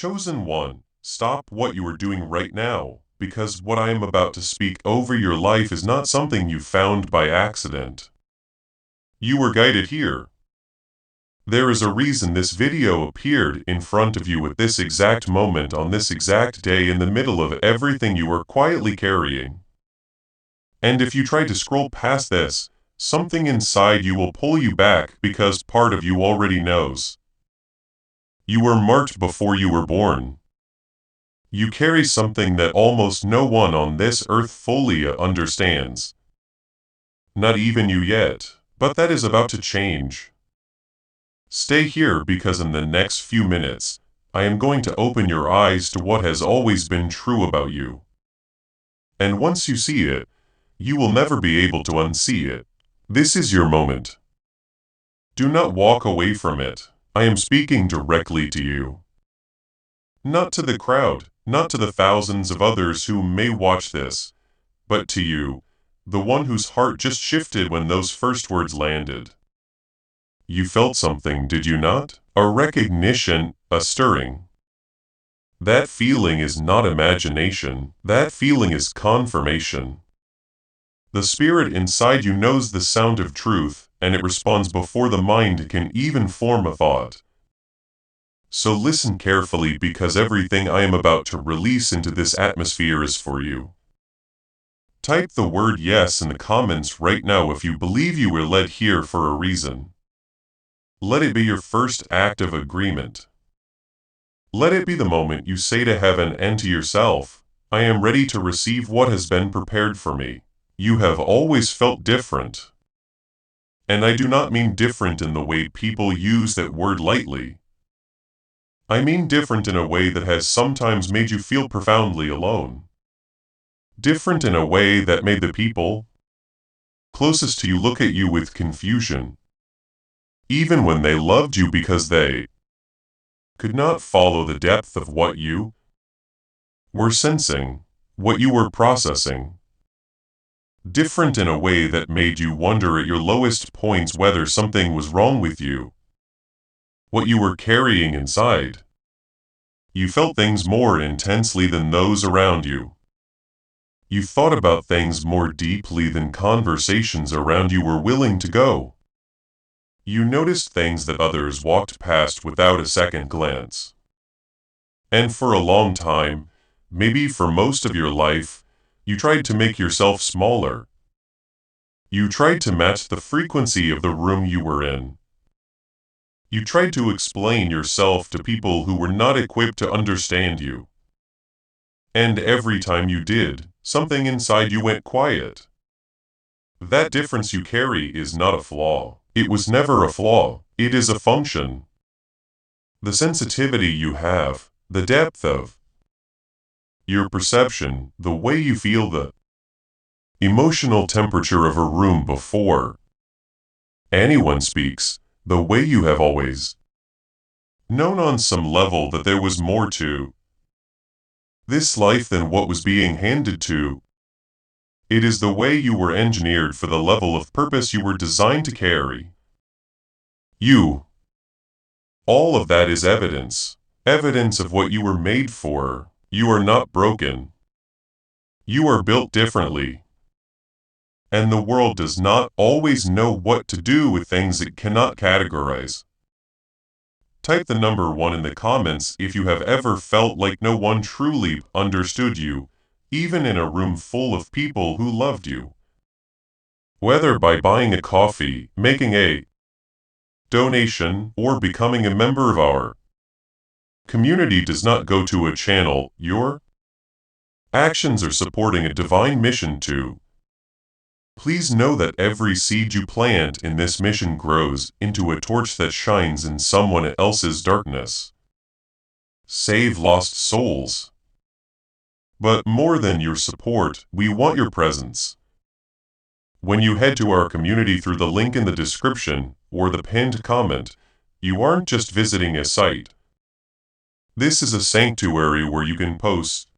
Chosen one, stop what you are doing right now, because what I am about to speak over your life is not something you found by accident. You were guided here. There is a reason this video appeared in front of you at this exact moment on this exact day in the middle of everything you were quietly carrying. And if you try to scroll past this, something inside you will pull you back because part of you already knows. You were marked before you were born. You carry something that almost no one on this earth fully understands. Not even you yet, but that is about to change. Stay here because in the next few minutes, I am going to open your eyes to what has always been true about you. And once you see it, you will never be able to unsee it. This is your moment. Do not walk away from it. I am speaking directly to you. Not to the crowd, not to the thousands of others who may watch this, but to you, the one whose heart just shifted when those first words landed. You felt something, did you not? A recognition, a stirring. That feeling is not imagination, that feeling is confirmation. The spirit inside you knows the sound of truth, and it responds before the mind can even form a thought. So listen carefully because everything I am about to release into this atmosphere is for you. Type the word yes in the comments right now if you believe you were led here for a reason. Let it be your first act of agreement. Let it be the moment you say to heaven and to yourself, I am ready to receive what has been prepared for me. You have always felt different. And I do not mean different in the way people use that word lightly. I mean different in a way that has sometimes made you feel profoundly alone. Different in a way that made the people closest to you look at you with confusion. Even when they loved you because they could not follow the depth of what you were sensing, what you were processing. Different in a way that made you wonder at your lowest points whether something was wrong with you. What you were carrying inside. You felt things more intensely than those around you. You thought about things more deeply than conversations around you were willing to go. You noticed things that others walked past without a second glance. And for a long time, maybe for most of your life, you tried to make yourself smaller. You tried to match the frequency of the room you were in. You tried to explain yourself to people who were not equipped to understand you. And every time you did, something inside you went quiet. That difference you carry is not a flaw. It was never a flaw. It is a function. The sensitivity you have, the depth of your perception, the way you feel the emotional temperature of a room before anyone speaks, the way you have always known on some level that there was more to this life than what was being handed to. It is the way you were engineered for the level of purpose you were designed to carry. You. All of that is evidence. Evidence of what you were made for. You are not broken. You are built differently. And the world does not always know what to do with things it cannot categorize. Type the number 1 in the comments if you have ever felt like no one truly understood you, even in a room full of people who loved you. Whether by buying a coffee, making a donation, or becoming a member of our community does not go to a channel, your actions are supporting a divine mission too. Please know that every seed you plant in this mission grows into a torch that shines in someone else's darkness. Save lost souls. But more than your support, we want your presence. When you head to our community through the link in the description or the pinned comment, you aren't just visiting a site. This is a sanctuary where you can post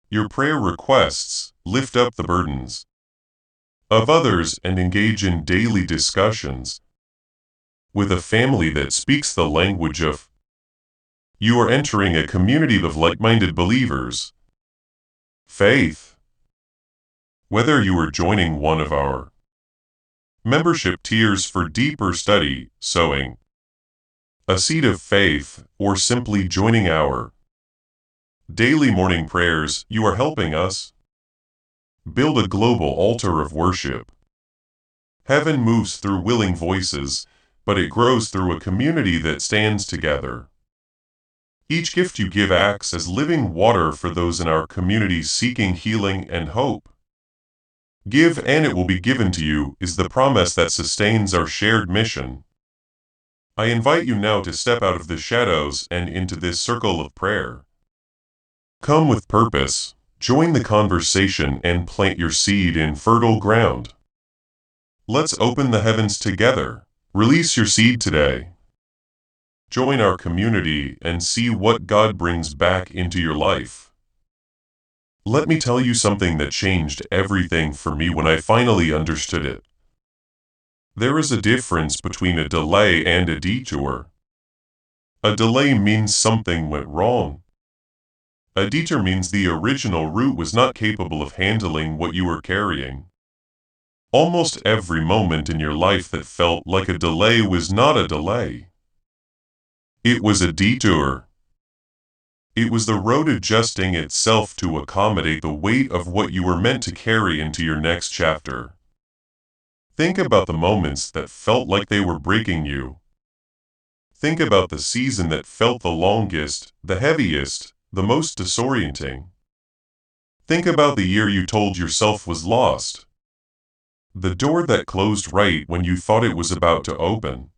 your prayer requests, lift up the burdens of others, and engage in daily discussions with a family that speaks the language of You are entering a community of like-minded believers. Faith. Whether you are joining one of our membership tiers for deeper study, sowing a seed of faith, or simply joining our daily morning prayers, you are helping us build a global altar of worship. Heaven moves through willing voices, but it grows through a community that stands together. Each gift you give acts as living water for those in our community seeking healing and hope. Give and it will be given to you is the promise that sustains our shared mission. I invite you now to step out of the shadows and into this circle of prayer. Come with purpose, join the conversation and plant your seed in fertile ground. Let's open the heavens together. Release your seed today. Join our community and see what God brings back into your life. Let me tell you something that changed everything for me when I finally understood it. There is a difference between a delay and a detour. A delay means something went wrong. A detour means the original route was not capable of handling what you were carrying. Almost every moment in your life that felt like a delay was not a delay. It was a detour. It was the road adjusting itself to accommodate the weight of what you were meant to carry into your next chapter. Think about the moments that felt like they were breaking you. Think about the season that felt the longest, the heaviest, the most disorienting. Think about the year you told yourself was lost. The door that closed right when you thought it was about to open.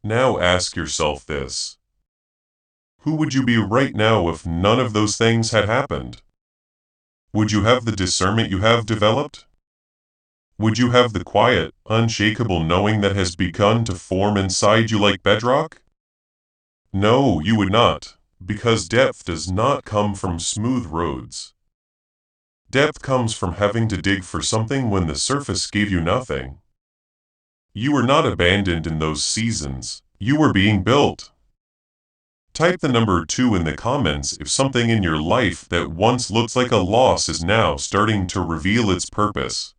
Now ask yourself this. Who would you be right now if none of those things had happened? Would you have the discernment you have developed? Would you have the quiet, unshakable knowing that has begun to form inside you like bedrock? No, you would not, because depth does not come from smooth roads. Depth comes from having to dig for something when the surface gave you nothing. You were not abandoned in those seasons, you were being built. Type the number 2 in the comments if something in your life that once looked like a loss is now starting to reveal its purpose.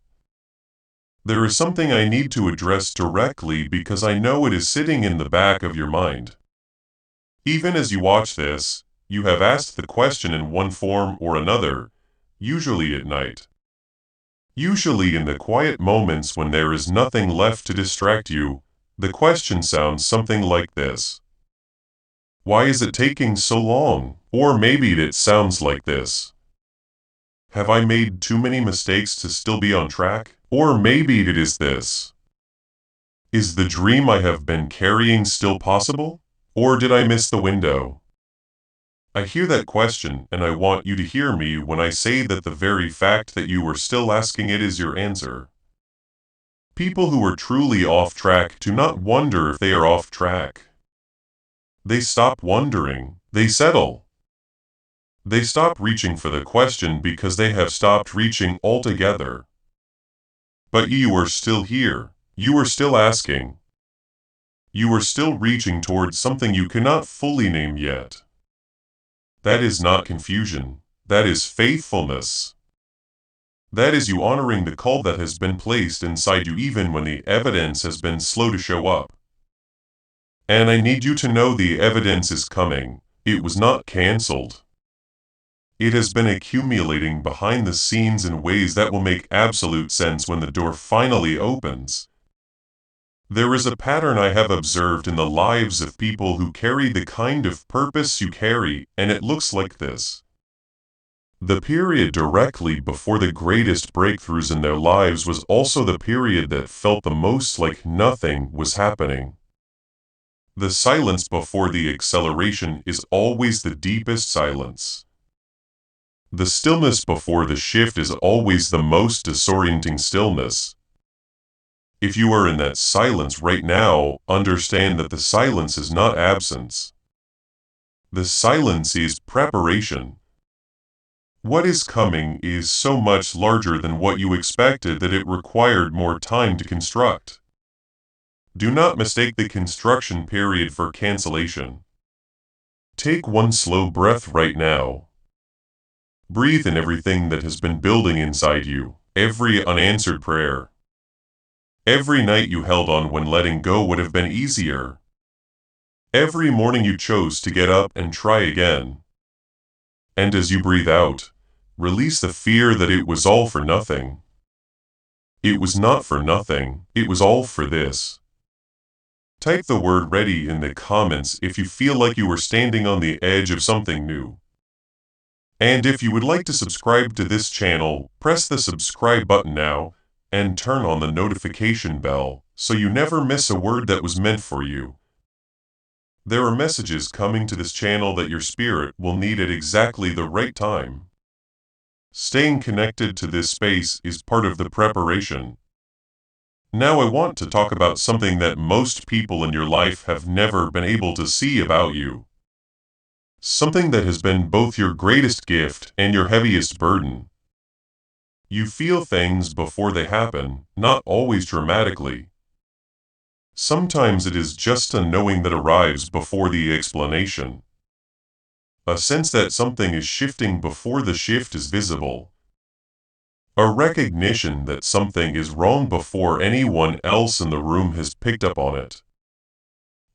There is something I need to address directly because I know it is sitting in the back of your mind. Even as you watch this, you have asked the question in one form or another, usually at night. Usually in the quiet moments when there is nothing left to distract you, the question sounds something like this. Why is it taking so long? Or maybe it sounds like this. Have I made too many mistakes to still be on track? Or maybe it is this. Is the dream I have been carrying still possible? Or did I miss the window? I hear that question, and I want you to hear me when I say that the very fact that you are still asking it is your answer. People who are truly off track do not wonder if they are off track. They stop wondering, they settle. They stop reaching for the question because they have stopped reaching altogether. But you are still here, you are still asking. You are still reaching towards something you cannot fully name yet. That is not confusion, that is faithfulness. That is you honoring the call that has been placed inside you even when the evidence has been slow to show up. And I need you to know the evidence is coming, it was not canceled. It has been accumulating behind the scenes in ways that will make absolute sense when the door finally opens. There is a pattern I have observed in the lives of people who carry the kind of purpose you carry, and it looks like this. The period directly before the greatest breakthroughs in their lives was also the period that felt the most like nothing was happening. The silence before the acceleration is always the deepest silence. The stillness before the shift is always the most disorienting stillness. If you are in that silence right now, understand that the silence is not absence. The silence is preparation. What is coming is so much larger than what you expected that it required more time to construct. Do not mistake the construction period for cancellation. Take one slow breath right now. Breathe in everything that has been building inside you, every unanswered prayer. Every night you held on when letting go would have been easier. Every morning you chose to get up and try again. And as you breathe out, release the fear that it was all for nothing. It was not for nothing, it was all for this. Type the word ready in the comments if you feel like you are standing on the edge of something new. And if you would like to subscribe to this channel, press the subscribe button now and turn on the notification bell so you never miss a word that was meant for you. There are messages coming to this channel that your spirit will need at exactly the right time. Staying connected to this space is part of the preparation. Now I want to talk about something that most people in your life have never been able to see about you. Something that has been both your greatest gift and your heaviest burden. You feel things before they happen, not always dramatically. Sometimes it is just a knowing that arrives before the explanation. A sense that something is shifting before the shift is visible. A recognition that something is wrong before anyone else in the room has picked up on it.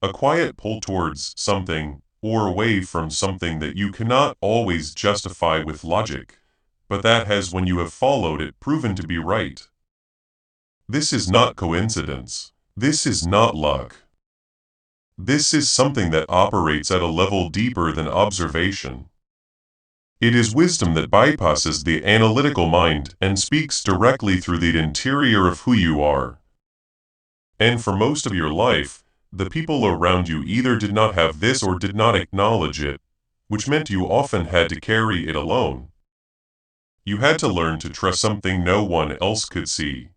A quiet pull towards something, or away from something that you cannot always justify with logic, but that has, when you have followed it, proven to be right. This is not coincidence. This is not luck. This is something that operates at a level deeper than observation. It is wisdom that bypasses the analytical mind and speaks directly through the interior of who you are. And for most of your life, the people around you either did not have this or did not acknowledge it, which meant you often had to carry it alone. You had to learn to trust something no one else could see.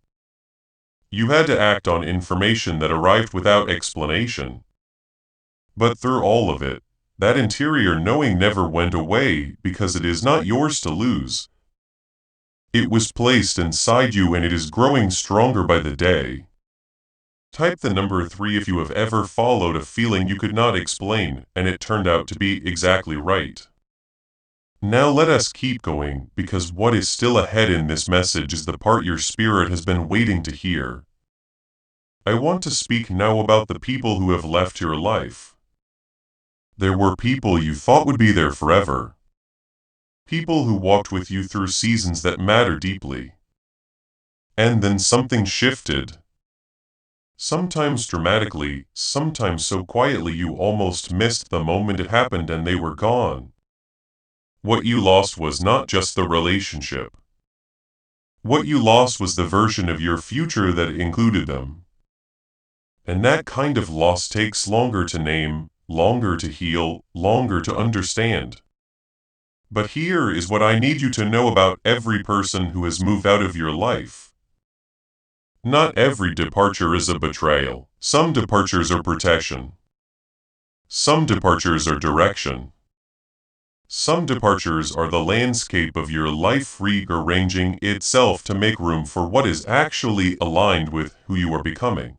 You had to act on information that arrived without explanation. But through all of it, that interior knowing never went away because it is not yours to lose. It was placed inside you and it is growing stronger by the day. Type the number 3 if you have ever followed a feeling you could not explain and it turned out to be exactly right. Now let us keep going, because what is still ahead in this message is the part your spirit has been waiting to hear. I want to speak now about the people who have left your life. There were people you thought would be there forever. People who walked with you through seasons that matter deeply. And then something shifted. Sometimes dramatically, sometimes so quietly you almost missed the moment it happened and they were gone. What you lost was not just the relationship. What you lost was the version of your future that included them. And that kind of loss takes longer to name, longer to heal, longer to understand. But here is what I need you to know about every person who has moved out of your life. Not every departure is a betrayal. Some departures are protection. Some departures are direction. Some departures are the landscape of your life rearranging itself to make room for what is actually aligned with who you are becoming.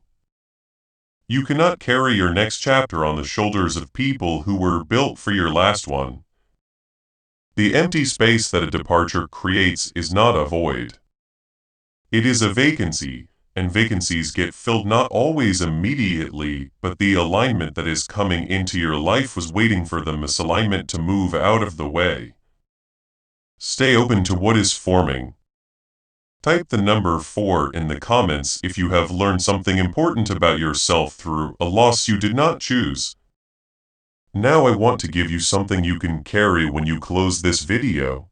You cannot carry your next chapter on the shoulders of people who were built for your last one. The empty space that a departure creates is not a void. It is a vacancy, and vacancies get filled not always immediately, but the alignment that is coming into your life was waiting for the misalignment to move out of the way. Stay open to what is forming. Type the number 4 in the comments if you have learned something important about yourself through a loss you did not choose. Now I want to give you something you can carry when you close this video.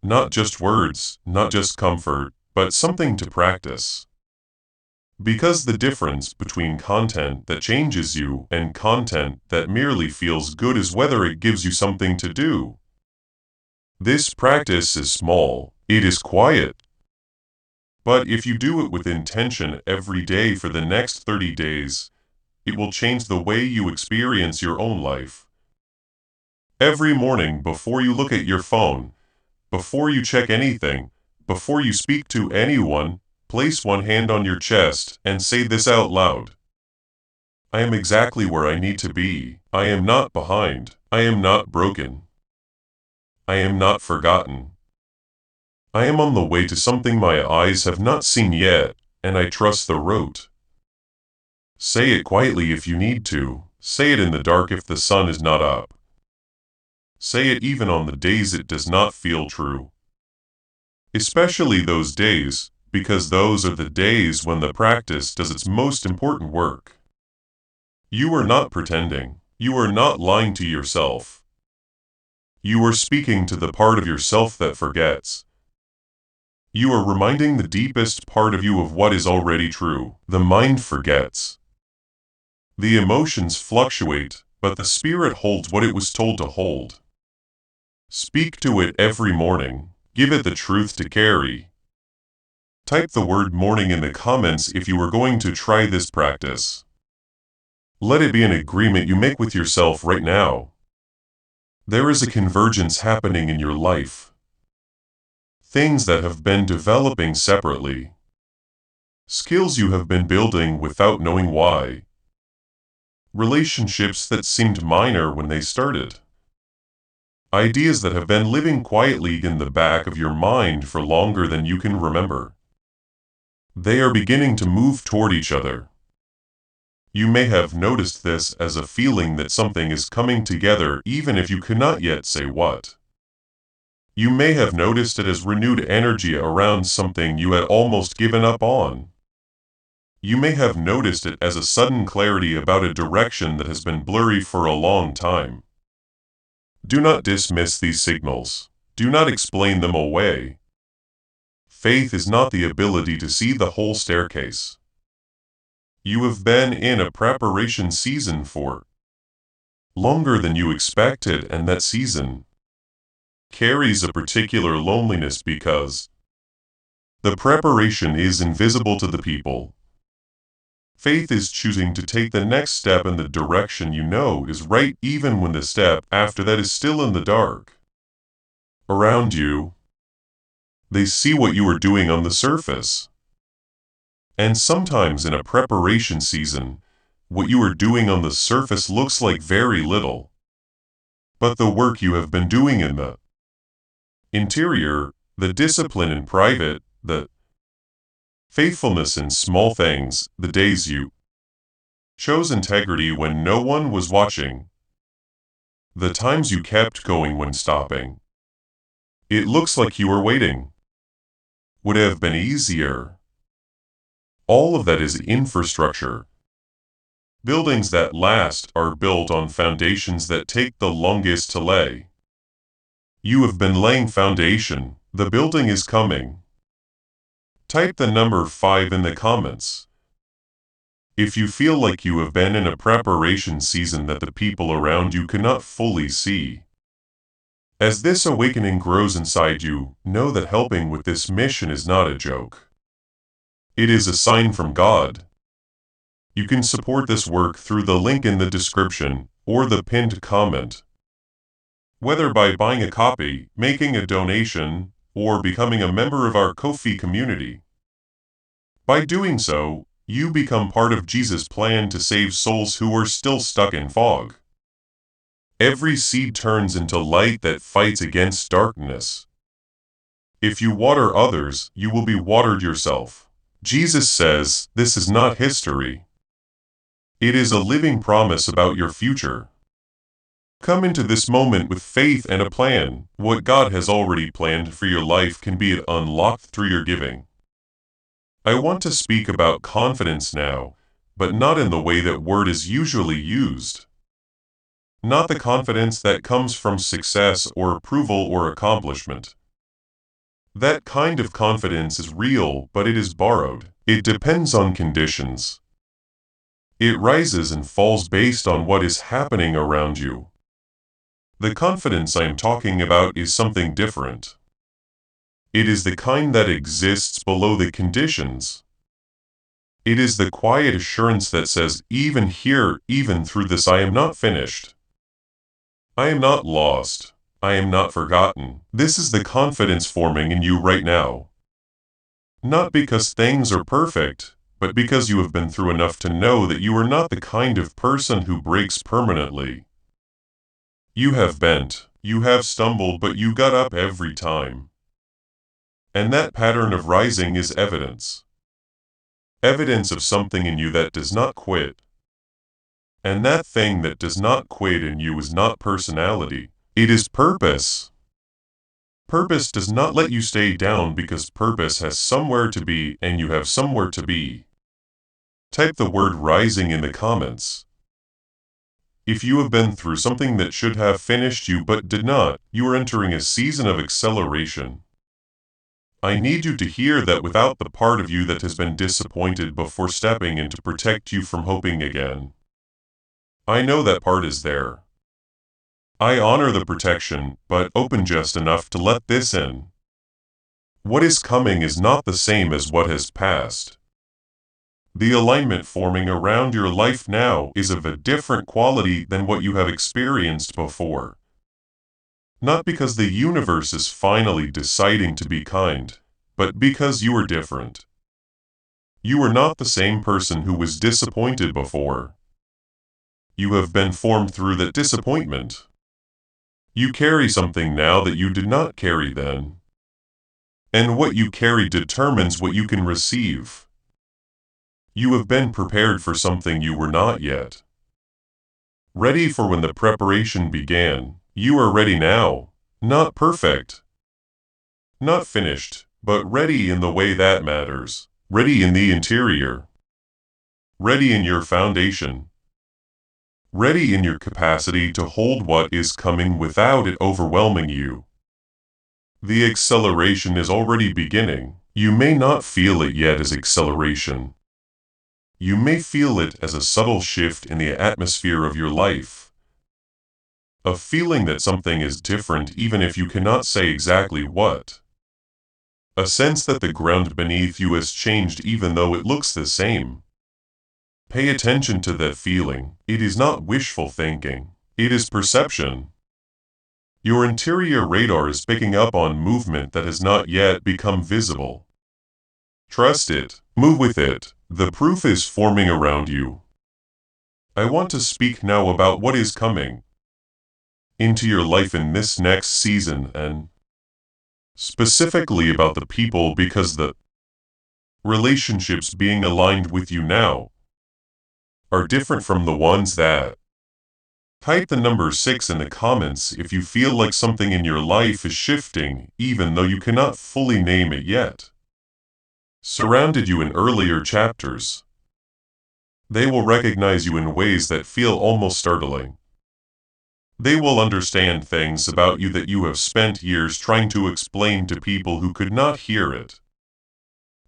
Not just words, not just comfort, but something to practice. Because the difference between content that changes you and content that merely feels good is whether it gives you something to do. This practice is small, it is quiet. But if you do it with intention every day for the next 30 days, it will change the way you experience your own life. Every morning before you look at your phone, before you check anything, before you speak to anyone, place one hand on your chest and say this out loud. I am exactly where I need to be. I am not behind. I am not broken. I am not forgotten. I am on the way to something my eyes have not seen yet, and I trust the road. Say it quietly if you need to. Say it in the dark if the sun is not up. Say it even on the days it does not feel true. Especially those days, because those are the days when the practice does its most important work. You are not pretending. You are not lying to yourself. You are speaking to the part of yourself that forgets. You are reminding the deepest part of you of what is already true. The mind forgets. The emotions fluctuate, but the spirit holds what it was told to hold. Speak to it every morning. Give it the truth to carry. Type the word morning in the comments if you are going to try this practice. Let it be an agreement you make with yourself right now. There is a convergence happening in your life. Things that have been developing separately. Skills you have been building without knowing why. Relationships that seemed minor when they started. Ideas that have been living quietly in the back of your mind for longer than you can remember. They are beginning to move toward each other. You may have noticed this as a feeling that something is coming together even if you cannot yet say what. You may have noticed it as renewed energy around something you had almost given up on. You may have noticed it as a sudden clarity about a direction that has been blurry for a long time. Do not dismiss these signals. Do not explain them away. Faith is not the ability to see the whole staircase. You have been in a preparation season for longer than you expected, and that season carries a particular loneliness because the preparation is invisible to the people. Faith is choosing to take the next step in the direction you know is right even when the step after that is still in the dark. Around you, they see what you are doing on the surface. And sometimes in a preparation season, what you are doing on the surface looks like very little. But the work you have been doing in the interior, the discipline in private, the faithfulness in small things, the days you chose integrity when no one was watching, the times you kept going when stopping. It looks like you were waiting. Would have been easier. All of that is infrastructure. Buildings that last are built on foundations that take the longest to lay. You have been laying foundation. The building is coming. Type the number 5 in the comments. If you feel like you have been in a preparation season that the people around you cannot fully see. As this awakening grows inside you, know that helping with this mission is not a joke. It is a sign from God. You can support this work through the link in the description or the pinned comment. Whether by buying a copy, making a donation, or becoming a member of our Ko-fi community. By doing so, you become part of Jesus' plan to save souls who are still stuck in fog. Every seed turns into light that fights against darkness. If you water others, you will be watered yourself. Jesus says, this is not history. It is a living promise about your future. Come into this moment with faith and a plan. What God has already planned for your life can be unlocked through your giving. I want to speak about confidence now, but not in the way that word is usually used. Not the confidence that comes from success or approval or accomplishment. That kind of confidence is real, but it is borrowed. It depends on conditions. It rises and falls based on what is happening around you. The confidence I am talking about is something different. It is the kind that exists below the conditions. It is the quiet assurance that says, even here, even through this, I am not finished. I am not lost. I am not forgotten. This is the confidence forming in you right now. Not because things are perfect, but because you have been through enough to know that you are not the kind of person who breaks permanently. You have bent, you have stumbled, but you got up every time. And that pattern of rising is evidence. Evidence of something in you that does not quit. And that thing that does not quit in you is not personality, it is purpose. Purpose does not let you stay down because purpose has somewhere to be and you have somewhere to be. Type the word rising in the comments. If you have been through something that should have finished you but did not, you are entering a season of acceleration. I need you to hear that without the part of you that has been disappointed before stepping in to protect you from hoping again. I know that part is there. I honor the protection, but open just enough to let this in. What is coming is not the same as what has passed. The alignment forming around your life now is of a different quality than what you have experienced before. Not because the universe is finally deciding to be kind, but because you are different. You are not the same person who was disappointed before. You have been formed through that disappointment. You carry something now that you did not carry then. And what you carry determines what you can receive. You have been prepared for something you were not yet. Ready for when the preparation began. You are ready now, not perfect. Not finished, but ready in the way that matters. Ready in the interior. Ready in your foundation. Ready in your capacity to hold what is coming without it overwhelming you. The acceleration is already beginning. You may not feel it yet as acceleration. You may feel it as a subtle shift in the atmosphere of your life. A feeling that something is different even if you cannot say exactly what. A sense that the ground beneath you has changed even though it looks the same. Pay attention to that feeling. It is not wishful thinking. It is perception. Your interior radar is picking up on movement that has not yet become visible. Trust it. Move with it. The proof is forming around you. I want to speak now about what is coming into your life in this next season and specifically about the people because the relationships being aligned with you now are different from the ones that. Type the number 6 in the comments if you feel like something in your life is shifting, even though you cannot fully name it yet. Surrounded you in earlier chapters. They will recognize you in ways that feel almost startling. They will understand things about you that you have spent years trying to explain to people who could not hear it.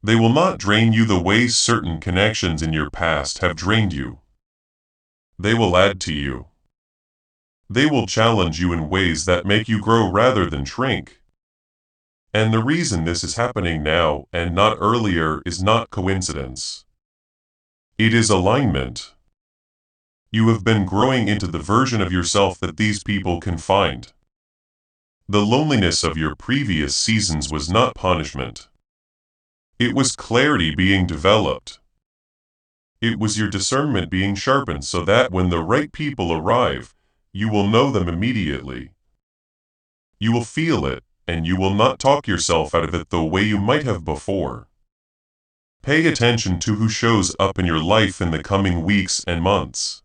They will not drain you the way certain connections in your past have drained you. They will add to you. They will challenge you in ways that make you grow rather than shrink. And the reason this is happening now and not earlier is not coincidence. It is alignment. You have been growing into the version of yourself that these people can find. The loneliness of your previous seasons was not punishment. It was clarity being developed. It was your discernment being sharpened so that when the right people arrive, you will know them immediately. You will feel it, and you will not talk yourself out of it the way you might have before. Pay attention to who shows up in your life in the coming weeks and months.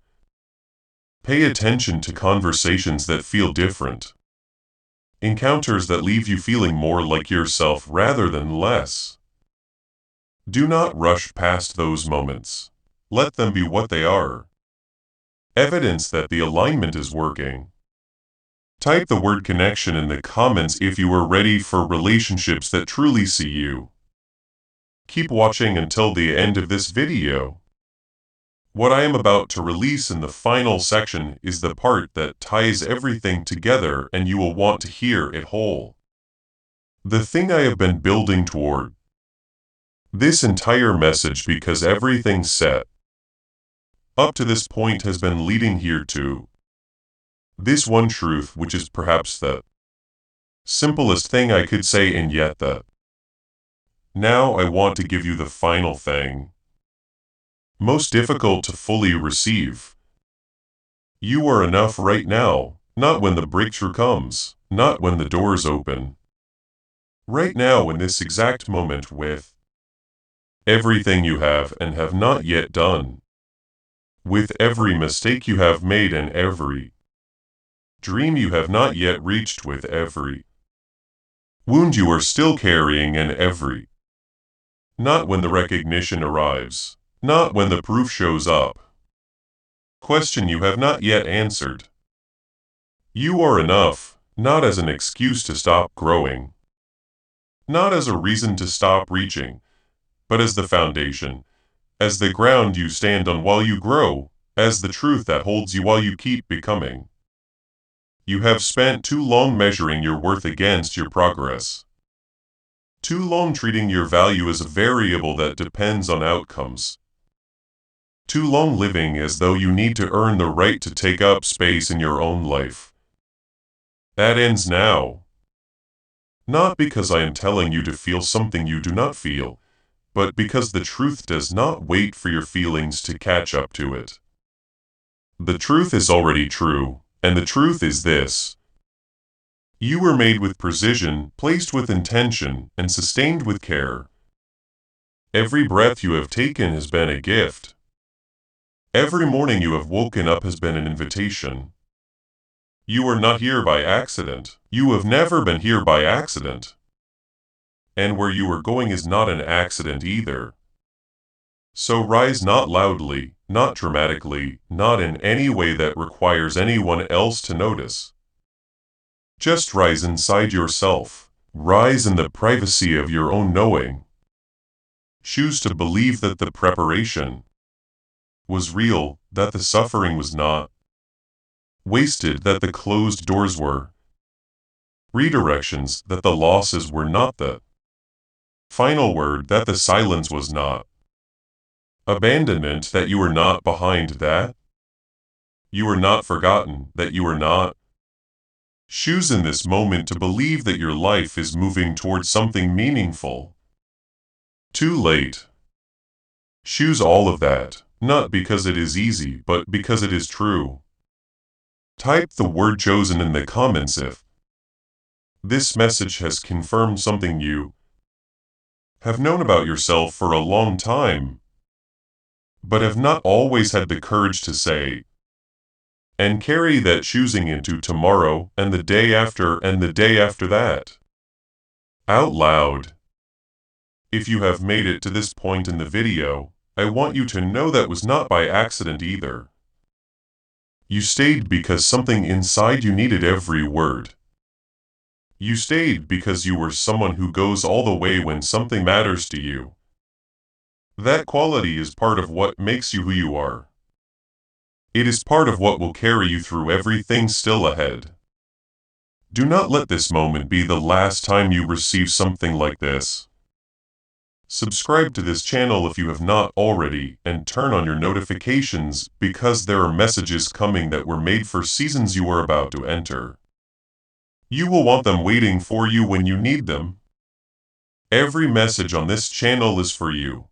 Pay attention to conversations that feel different. Encounters that leave you feeling more like yourself rather than less. Do not rush past those moments. Let them be what they are. Evidence that the alignment is working. Type the word connection in the comments if you are ready for relationships that truly see you. Keep watching until the end of this video. What I am about to release in the final section is the part that ties everything together and you will want to hear it whole. The thing I have been building toward. This entire message because everything set up to this point has been leading here to this one truth, which is perhaps the simplest thing I could say and yet the. Now I want to give you the final thing. most difficult to fully receive. You are enough right now, not when the breakthrough comes, not when the doors open. Right now, in this exact moment, with everything you have and have not yet done, with every mistake you have made and every dream you have not yet reached, with every wound you are still carrying and every not when the recognition arrives, not when the proof shows up, question you have not yet answered. You are enough, not as an excuse to stop growing, not as a reason to stop reaching, but as the foundation, as the ground you stand on while you grow, as the truth that holds you while you keep becoming. You have spent too long measuring your worth against your progress. Too long treating your value as a variable that depends on outcomes. Too long living as though you need to earn the right to take up space in your own life. That ends now. Not because I am telling you to feel something you do not feel, but because the truth does not wait for your feelings to catch up to it. The truth is already true, and the truth is this. You were made with precision, placed with intention, and sustained with care. Every breath you have taken has been a gift. Every morning you have woken up has been an invitation. You are not here by accident. You have never been here by accident. And where you are going is not an accident either. So rise not loudly, not dramatically, not in any way that requires anyone else to notice. Just rise inside yourself. Rise in the privacy of your own knowing. Choose to believe that the preparation was real, that the suffering was not wasted, that the closed doors were redirections, that the losses were not the final word, that the silence was not abandonment, that you were not behind, that you were not forgotten, that you were not. Choose in this moment to believe that your life is moving towards something meaningful. Too late. Choose all of that, not because it is easy, but because it is true. Type the word chosen in the comments if this message has confirmed something you have known about yourself for a long time, but have not always had the courage to say. And carry that choosing into tomorrow, and the day after, and the day after that. Out loud. If you have made it to this point in the video, I want you to know that was not by accident either. You stayed because something inside you needed every word. You stayed because you were someone who goes all the way when something matters to you. That quality is part of what makes you who you are. It is part of what will carry you through everything still ahead. Do not let this moment be the last time you receive something like this. Subscribe to this channel if you have not already, and turn on your notifications because there are messages coming that were made for seasons you are about to enter. You will want them waiting for you when you need them. Every message on this channel is for you.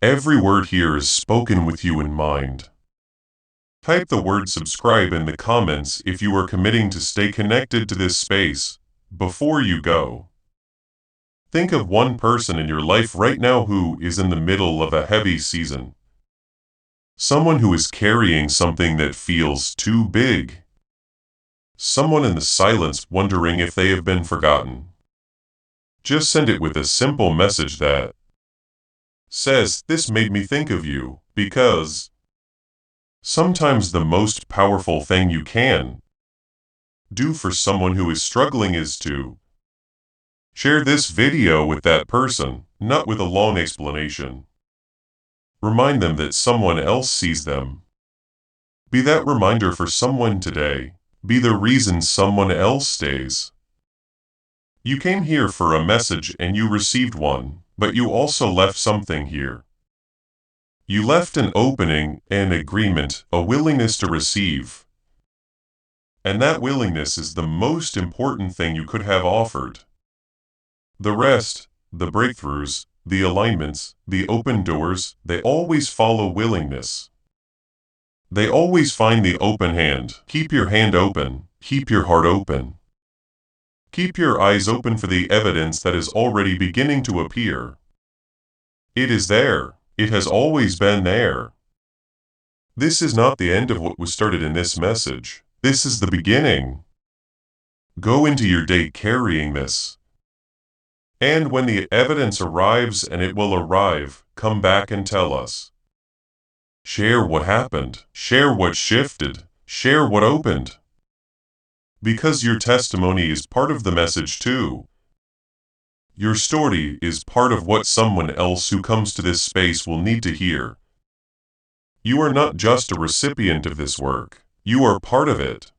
Every word here is spoken with you in mind. Type the word subscribe in the comments if you are committing to stay connected to this space before you go. Think of one person in your life right now who is in the middle of a heavy season. Someone who is carrying something that feels too big. Someone in the silence wondering if they have been forgotten. Just send it with a simple message that says, "This made me think of you," because sometimes the most powerful thing you can do for someone who is struggling is to share this video with that person, not with a long explanation. Remind them that someone else sees them. Be that reminder for someone today. Be the reason someone else stays. You came here for a message and you received one, but you also left something here. You left an opening, an agreement, a willingness to receive. And that willingness is the most important thing you could have offered. The rest, the breakthroughs, the alignments, the open doors, they always follow willingness. They always find the open hand. Keep your hand open. Keep your heart open. Keep your eyes open for the evidence that is already beginning to appear. It is there. It has always been there. This is not the end of what was started in this message. This is the beginning. Go into your day carrying this. And when the evidence arrives, and it will arrive, come back and tell us. Share what happened. Share what shifted. Share what opened. Because your testimony is part of the message too. Your story is part of what someone else who comes to this space will need to hear. You are not just a recipient of this work. You are part of it.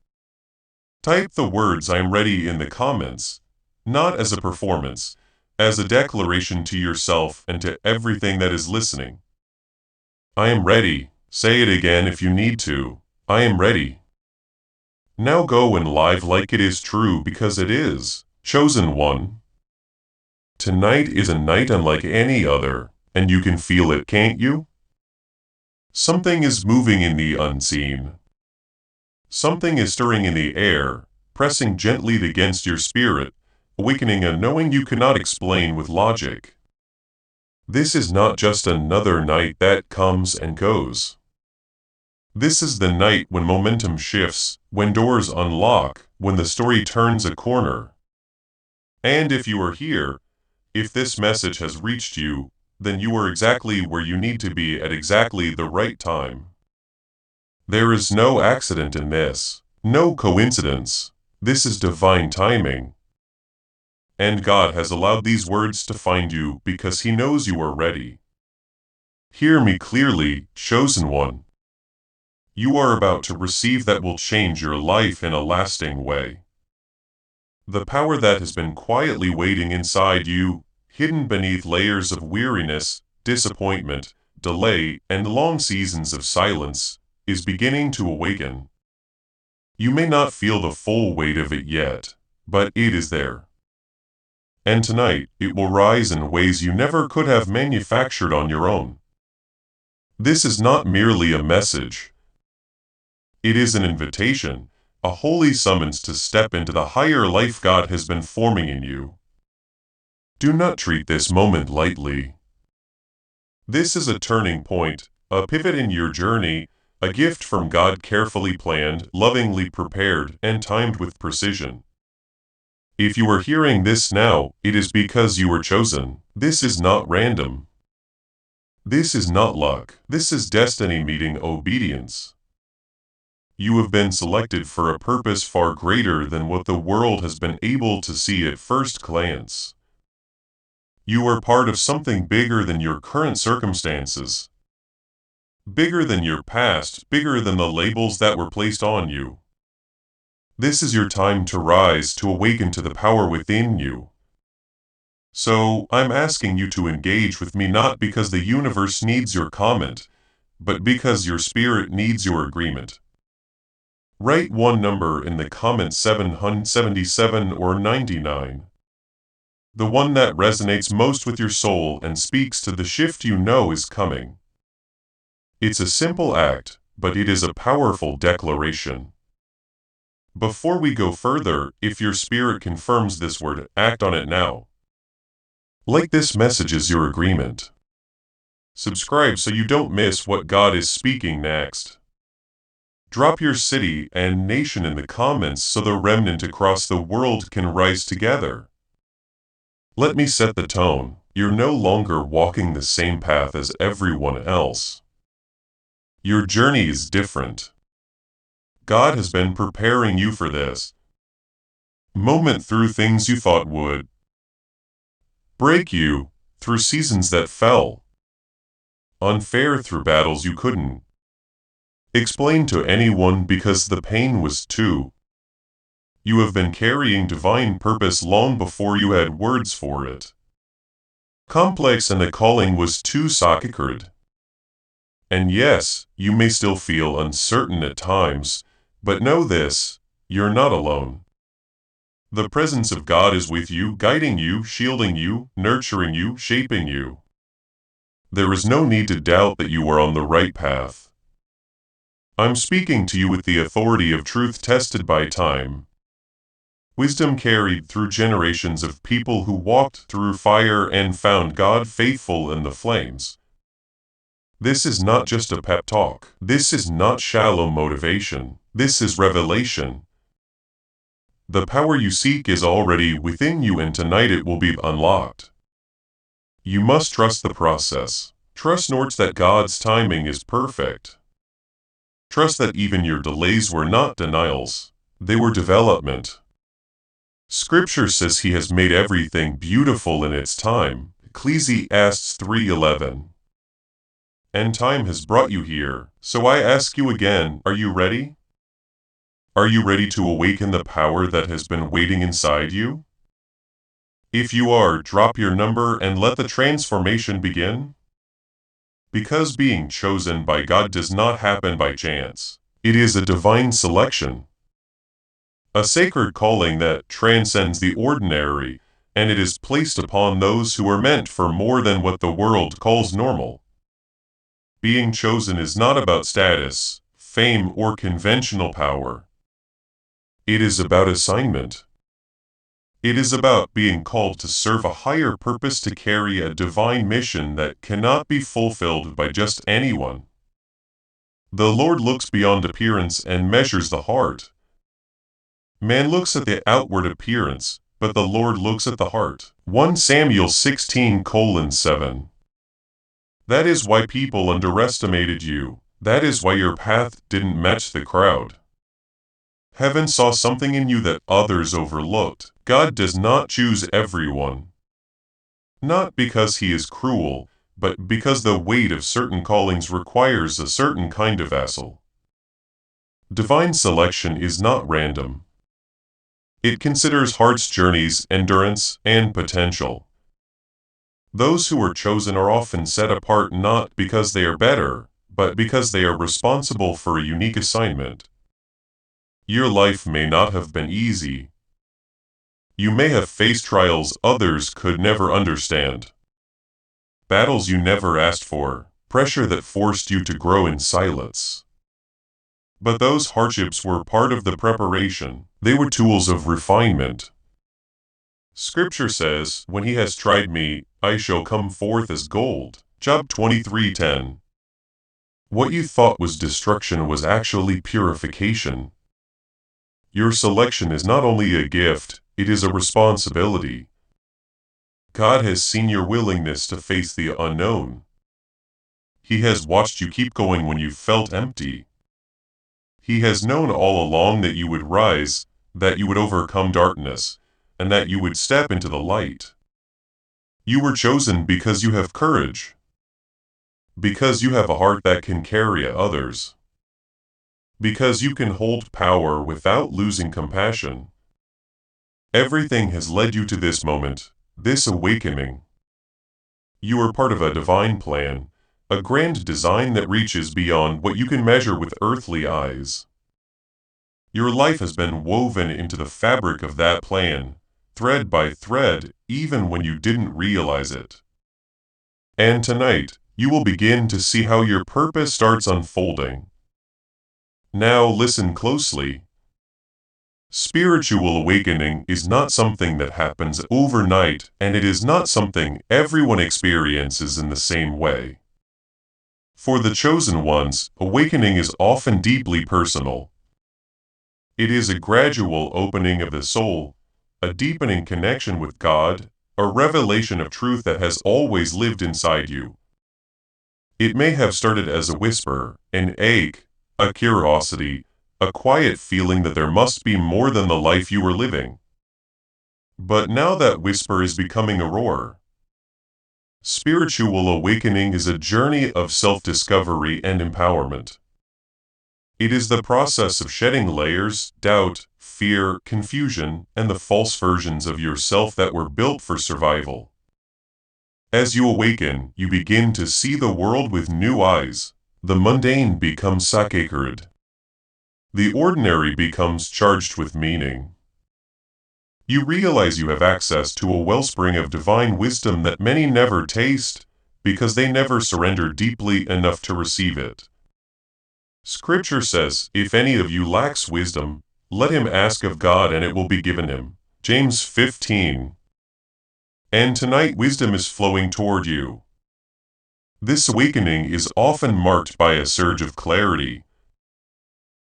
Type the words "I'm ready" in the comments, not as a performance, as a declaration to yourself and to everything that is listening. I am ready. Say it again if you need to. I am ready. Now go and live like it is true, because it is. Chosen one. Tonight is a night unlike any other, and you can feel it, can't you? Something is moving in the unseen. Something is stirring in the air, pressing gently against your spirit, awakening a knowing you cannot explain with logic. This is not just another night that comes and goes. This is the night when momentum shifts, when doors unlock, when the story turns a corner. And if you are here, if this message has reached you, then you are exactly where you need to be at exactly the right time. There is no accident in this, no coincidence. This is divine timing. And God has allowed these words to find you because He knows you are ready. Hear me clearly, chosen one. You are about to receive that will change your life in a lasting way. The power that has been quietly waiting inside you, hidden beneath layers of weariness, disappointment, delay, and long seasons of silence, is beginning to awaken. You may not feel the full weight of it yet, but it is there. And tonight, it will rise in ways you never could have manufactured on your own. This is not merely a message. It is an invitation, a holy summons to step into the higher life God has been forming in you. Do not treat this moment lightly. This is a turning point, a pivot in your journey, a gift from God, carefully planned, lovingly prepared, and timed with precision. If you are hearing this now, it is because you were chosen. This is not random. This is not luck. This is destiny meeting obedience. You have been selected for a purpose far greater than what the world has been able to see at first glance. You are part of something bigger than your current circumstances. Bigger than your past, bigger than the labels that were placed on you. This is your time to rise, to awaken to the power within you. So, I'm asking you to engage with me not because the universe needs your comment, but because your spirit needs your agreement. Write one number in the comments: 777 or 99. The one that resonates most with your soul and speaks to the shift you know is coming. It's a simple act, but it is a powerful declaration. Before we go further, if your spirit confirms this word, act on it now. Like this message is your agreement. Subscribe so you don't miss what God is speaking next. Drop your city and nation in the comments so the remnant across the world can rise together. Let me set the tone. You're no longer walking the same path as everyone else. Your journey is different. God has been preparing you for this moment, through things you thought would break you, through seasons that felt unfair, through battles you couldn't explain to anyone because the pain was too. You have been carrying divine purpose long before you had words for it. Complex, and the calling was too sacred. And yes, you may still feel uncertain at times, but know this: you're not alone. The presence of God is with you, guiding you, shielding you, nurturing you, shaping you. There is no need to doubt that you are on the right path. I'm speaking to you with the authority of truth tested by time. Wisdom carried through generations of people who walked through fire and found God faithful in the flames. This is not just a pep talk. This is not shallow motivation. This is revelation. The power you seek is already within you, and tonight it will be unlocked. You must trust the process. Trust Nords that God's timing is perfect. Trust that even your delays were not denials. They were development. Scripture says He has made everything beautiful in its time. Ecclesiastes 3:11. And time has brought you here, so I ask you again, are you ready? Are you ready to awaken the power that has been waiting inside you? If you are, drop your number and let the transformation begin. Because being chosen by God does not happen by chance. It is a divine selection. A sacred calling that transcends the ordinary, and it is placed upon those who are meant for more than what the world calls normal. Being chosen is not about status, fame, or conventional power. It is about assignment. It is about being called to serve a higher purpose, to carry a divine mission that cannot be fulfilled by just anyone. The Lord looks beyond appearance and measures the heart. Man looks at the outward appearance, but the Lord looks at the heart. 1 Samuel 16:7. That is why people underestimated you. That is why your path didn't match the crowd. Heaven saw something in you that others overlooked. God does not choose everyone. Not because He is cruel, but because the weight of certain callings requires a certain kind of vessel. Divine selection is not random. It considers heart's journeys, endurance, and potential. Those who are chosen are often set apart not because they are better, but because they are responsible for a unique assignment. Your life may not have been easy. You may have faced trials others could never understand. Battles you never asked for, pressure that forced you to grow in silence. But those hardships were part of the preparation. They were tools of refinement. Scripture says, when He has tried me, I shall come forth as gold. Job 23:10. What you thought was destruction was actually purification. Your selection is not only a gift, it is a responsibility. God has seen your willingness to face the unknown. He has watched you keep going when you felt empty. He has known all along that you would rise, that you would overcome darkness, and that you would step into the light. You were chosen because you have courage. Because you have a heart that can carry others. Because you can hold power without losing compassion. Everything has led you to this moment, this awakening. You are part of a divine plan, a grand design that reaches beyond what you can measure with earthly eyes. Your life has been woven into the fabric of that plan, thread by thread, even when you didn't realize it. And tonight, you will begin to see how your purpose starts unfolding. Now listen closely. Spiritual awakening is not something that happens overnight, and it is not something everyone experiences in the same way. For the chosen ones, awakening is often deeply personal. It is a gradual opening of the soul, a deepening connection with God, a revelation of truth that has always lived inside you. It may have started as a whisper, an ache, a curiosity, a quiet feeling that there must be more than the life you were living. But now that whisper is becoming a roar. Spiritual awakening is a journey of self-discovery and empowerment. It is the process of shedding layers, doubt, fear, confusion, and the false versions of yourself that were built for survival. As you awaken, you begin to see the world with new eyes. The mundane becomes sacred. The ordinary becomes charged with meaning. You realize you have access to a wellspring of divine wisdom that many never taste, because they never surrender deeply enough to receive it. Scripture says, "If any of you lacks wisdom, let him ask of God and it will be given him." James 15. And tonight wisdom is flowing toward you. This awakening is often marked by a surge of clarity.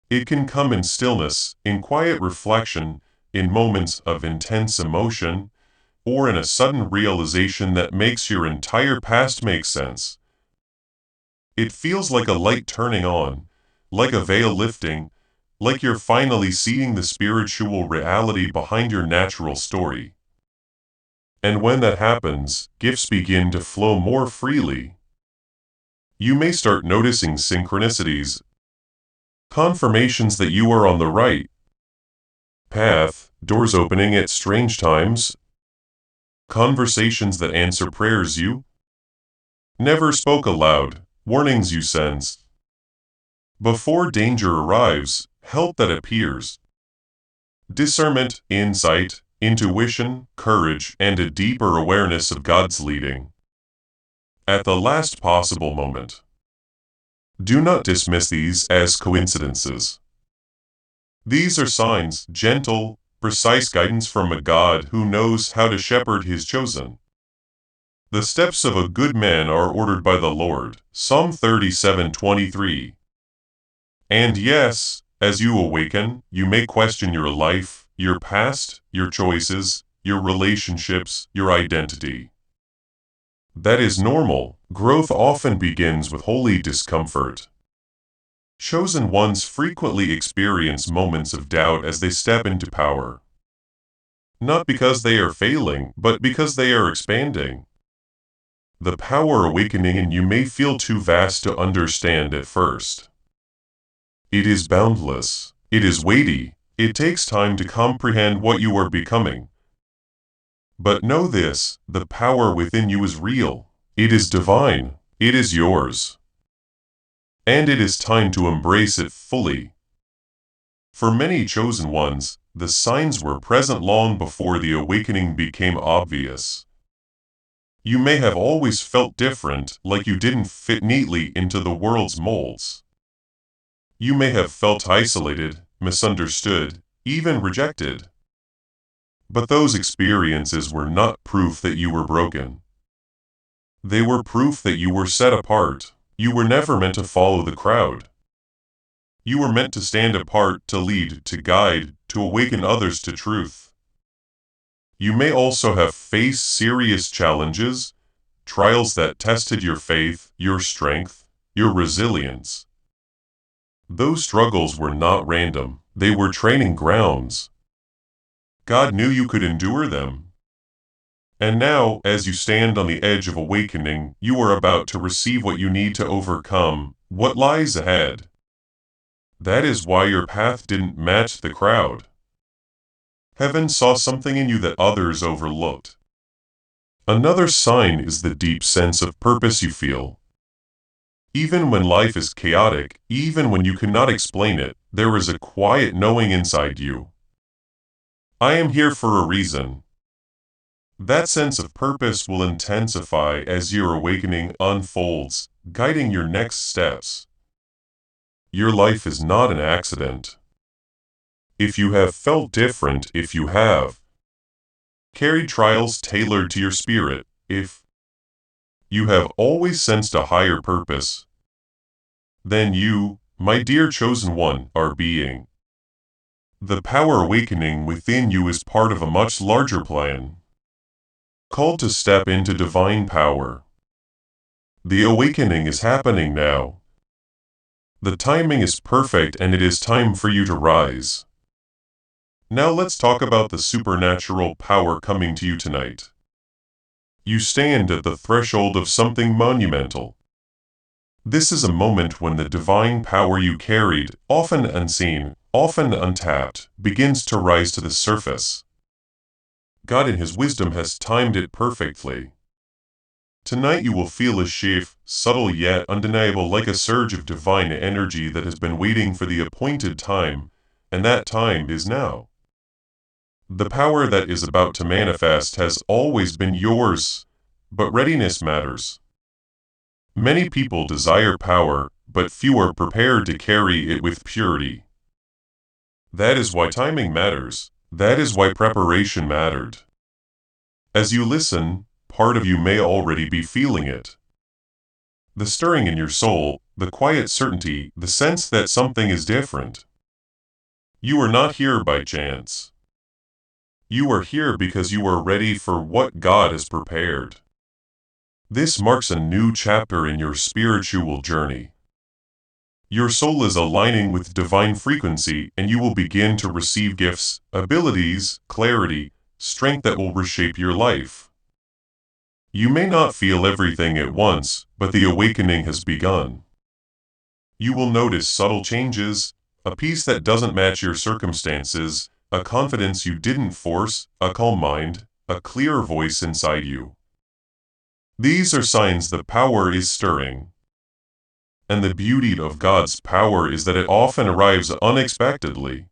It can come in stillness, in quiet reflection, in moments of intense emotion, or in a sudden realization that makes your entire past make sense. It feels like a light turning on, like a veil lifting, like you're finally seeing the spiritual reality behind your natural story. And when that happens, gifts begin to flow more freely. You may start noticing synchronicities, confirmations that you are on the right path, doors opening at strange times, conversations that answer prayers you never spoke aloud, warnings you sense. Before danger arrives, help that appears. Discernment, insight, intuition, courage, and a deeper awareness of God's leading. At the last possible moment. Do not dismiss these as coincidences. These are signs, gentle, precise guidance from a God who knows how to shepherd his chosen. The steps of a good man are ordered by the Lord. Psalm 37:23. And yes, as you awaken, you may question your life, your past, your choices, your relationships, your identity. That is normal. Growth often begins with holy discomfort. Chosen ones frequently experience moments of doubt as they step into power. Not because they are failing, but because they are expanding. The power awakening in you may feel too vast to understand at first. It is boundless. It is weighty. It takes time to comprehend what you are becoming. But know this, the power within you is real. It is divine. It is yours. And it is time to embrace it fully. For many chosen ones, the signs were present long before the awakening became obvious. You may have always felt different, like you didn't fit neatly into the world's molds. You may have felt isolated, misunderstood, even rejected. But those experiences were not proof that you were broken. They were proof that you were set apart. You were never meant to follow the crowd. You were meant to stand apart, to lead, to guide, to awaken others to truth. You may also have faced serious challenges, trials that tested your faith, your strength, your resilience. Those struggles were not random, they were training grounds. God knew you could endure them. And now, as you stand on the edge of awakening, you are about to receive what you need to overcome what lies ahead. That is why your path didn't match the crowd. Heaven saw something in you that others overlooked. Another sign is the deep sense of purpose you feel. Even when life is chaotic, even when you cannot explain it, there is a quiet knowing inside you. I am here for a reason. That sense of purpose will intensify as your awakening unfolds, guiding your next steps. Your life is not an accident. If you have felt different, if you have carried trials tailored to your spirit, if you have always sensed a higher purpose, then you, my dear chosen one, are being. The power awakening within you is part of a much larger plan, called to step into divine power. The awakening is happening now. The timing is perfect and it is time for you to rise. Now let's talk about the supernatural power coming to you tonight. You stand at the threshold of something monumental. This is a moment when the divine power you carried, often unseen, often untapped, begins to rise to the surface. God in His wisdom has timed it perfectly. Tonight you will feel a shift, subtle yet undeniable, like a surge of divine energy that has been waiting for the appointed time, and that time is now. The power that is about to manifest has always been yours, but readiness matters. Many people desire power, but few are prepared to carry it with purity. That is why timing matters. That is why preparation mattered. As you listen, part of you may already be feeling it. The stirring in your soul, the quiet certainty, the sense that something is different. You are not here by chance. You are here because you are ready for what God has prepared. This marks a new chapter in your spiritual journey. Your soul is aligning with divine frequency, and you will begin to receive gifts, abilities, clarity, strength that will reshape your life. You may not feel everything at once, but the awakening has begun. You will notice subtle changes, a peace that doesn't match your circumstances, a confidence you didn't force, a calm mind, a clear voice inside you. These are signs the power is stirring. And the beauty of God's power is that it often arrives unexpectedly.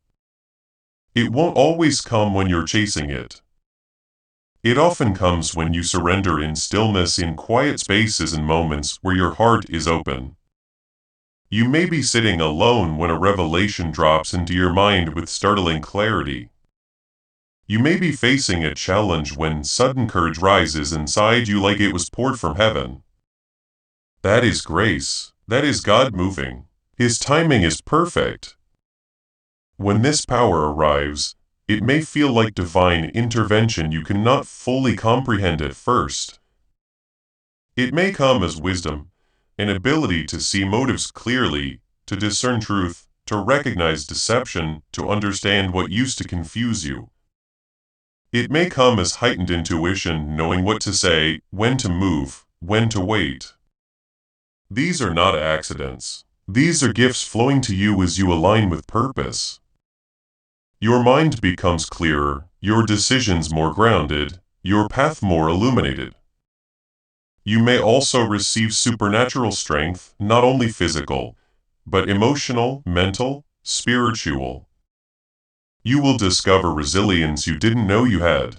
It won't always come when you're chasing it. It often comes when you surrender in stillness, in quiet spaces and moments where your heart is open. You may be sitting alone when a revelation drops into your mind with startling clarity. You may be facing a challenge when sudden courage rises inside you like it was poured from heaven. That is grace. That is God moving. His timing is perfect. When this power arrives, it may feel like divine intervention you cannot fully comprehend at first. It may come as wisdom, an ability to see motives clearly, to discern truth, to recognize deception, to understand what used to confuse you. It may come as heightened intuition, knowing what to say, when to move, when to wait. These are not accidents. These are gifts flowing to you as you align with purpose. Your mind becomes clearer, your decisions more grounded, your path more illuminated. You may also receive supernatural strength, not only physical, but emotional, mental, spiritual. You will discover resilience you didn't know you had.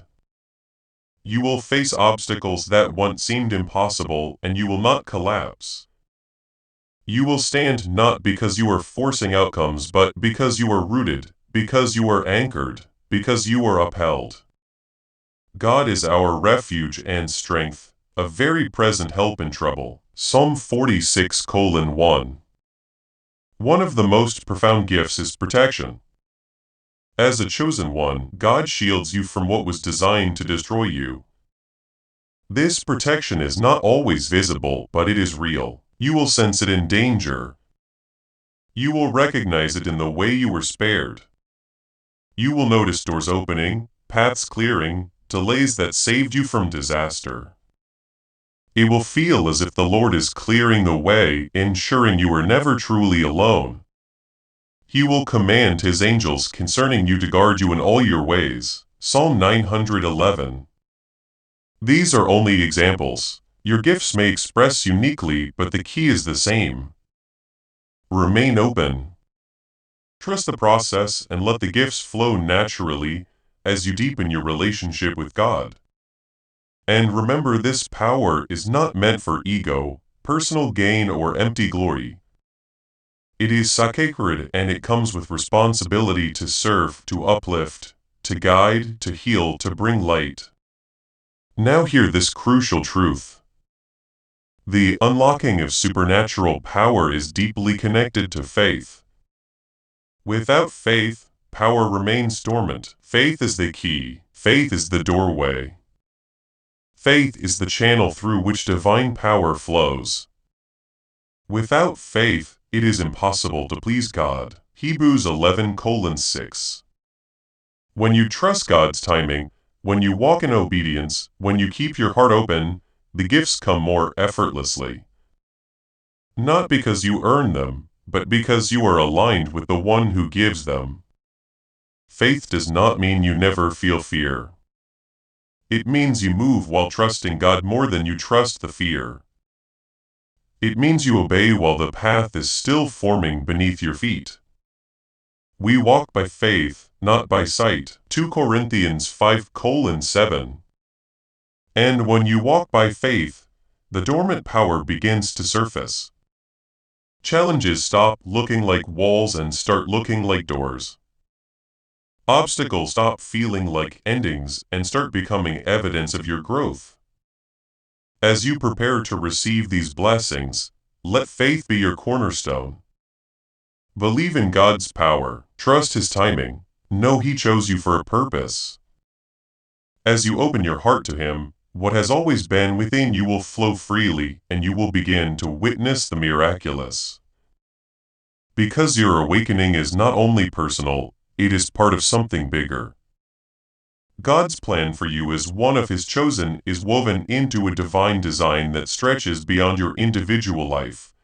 You will face obstacles that once seemed impossible, and you will not collapse. You will stand not because you are forcing outcomes, but because you are rooted, because you are anchored, because you are upheld. God is our refuge and strength, a very present help in trouble. Psalm 46:1. One of the most profound gifts is protection. As a chosen one, God shields you from what was designed to destroy you. This protection is not always visible, but it is real. You will sense it in danger. You will recognize it in the way you were spared. You will notice doors opening, paths clearing, delays that saved you from disaster. It will feel as if the Lord is clearing the way, ensuring you are never truly alone. He will command His angels concerning you to guard you in all your ways. Psalm 911. These are only examples. Your gifts may express uniquely, but the key is the same. Remain open. Trust the process and let the gifts flow naturally as you deepen your relationship with God. And remember, this power is not meant for ego, personal gain, or empty glory. It is sacred, and it comes with responsibility to serve, to uplift, to guide, to heal, to bring light. Now hear this crucial truth. The unlocking of supernatural power is deeply connected to faith. Without faith, power remains dormant. Faith is the key. Faith is the doorway. Faith is the channel through which divine power flows. Without faith, it is impossible to please God. Hebrews 11:6. When you trust God's timing, when you walk in obedience, when you keep your heart open, the gifts come more effortlessly. Not because you earn them, but because you are aligned with the one who gives them. Faith does not mean you never feel fear. It means you move while trusting God more than you trust the fear. It means you obey while the path is still forming beneath your feet. We walk by faith, not by sight. 2 Corinthians 5:7. And when you walk by faith, the dormant power begins to surface. Challenges stop looking like walls and start looking like doors. Obstacles stop feeling like endings and start becoming evidence of your growth. As you prepare to receive these blessings, let faith be your cornerstone. Believe in God's power, trust His timing, know He chose you for a purpose. As you open your heart to Him, what has always been within you will flow freely, and you will begin to witness the miraculous. Because your awakening is not only personal, it is part of something bigger. God's plan for you as one of His chosen is woven into a divine design that stretches beyond your individual life.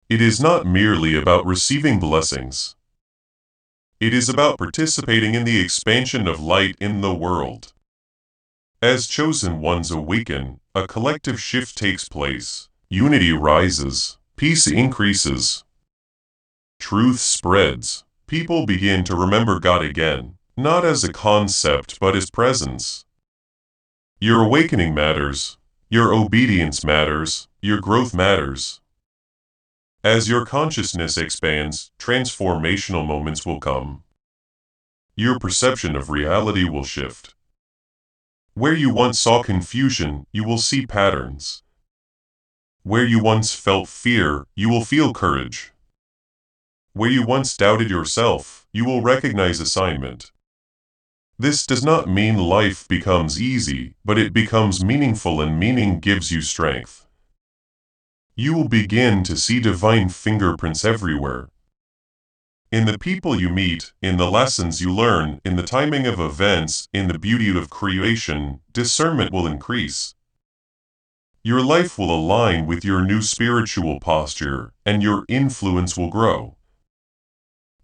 It is not merely about receiving blessings. It is about participating in the expansion of light in the world. As chosen ones awaken, a collective shift takes place. Unity rises, peace increases, truth spreads. People begin to remember God again, not as a concept but as presence. Your awakening matters, your obedience matters, your growth matters. As your consciousness expands, transformational moments will come. Your perception of reality will shift. Where you once saw confusion, you will see patterns. Where you once felt fear, you will feel courage. Where you once doubted yourself, you will recognize assignment. This does not mean life becomes easy, but it becomes meaningful, and meaning gives you strength. You will begin to see divine fingerprints everywhere. In the people you meet, in the lessons you learn, in the timing of events, in the beauty of creation, discernment will increase. Your life will align with your new spiritual posture, and your influence will grow.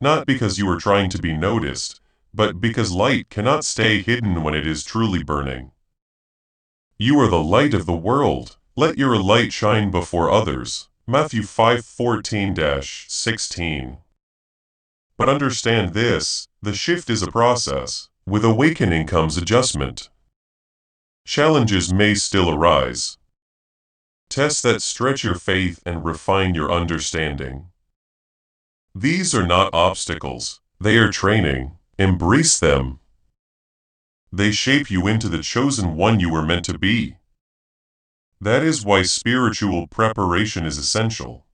Not because you are trying to be noticed, but because light cannot stay hidden when it is truly burning. You are the light of the world. Let your light shine before others. Matthew 5:14-16. But understand this, the shift is a process. With awakening comes adjustment. Challenges may still arise. Tests that stretch your faith and refine your understanding. These are not obstacles, they are training. Embrace them. They shape you into the chosen one you were meant to be. That is why spiritual preparation is essential.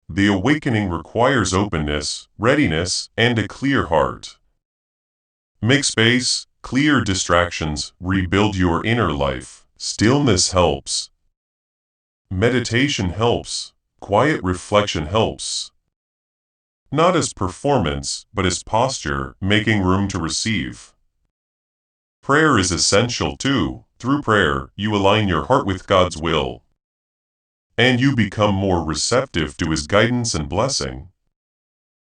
The awakening requires openness, readiness, and a clear heart. Make space, clear distractions, rebuild your inner life. Stillness helps. Meditation helps. Quiet reflection helps. Not as performance, but as posture, making room to receive. Prayer is essential too. Through prayer, you align your heart with God's will. And you become more receptive to His guidance and blessing.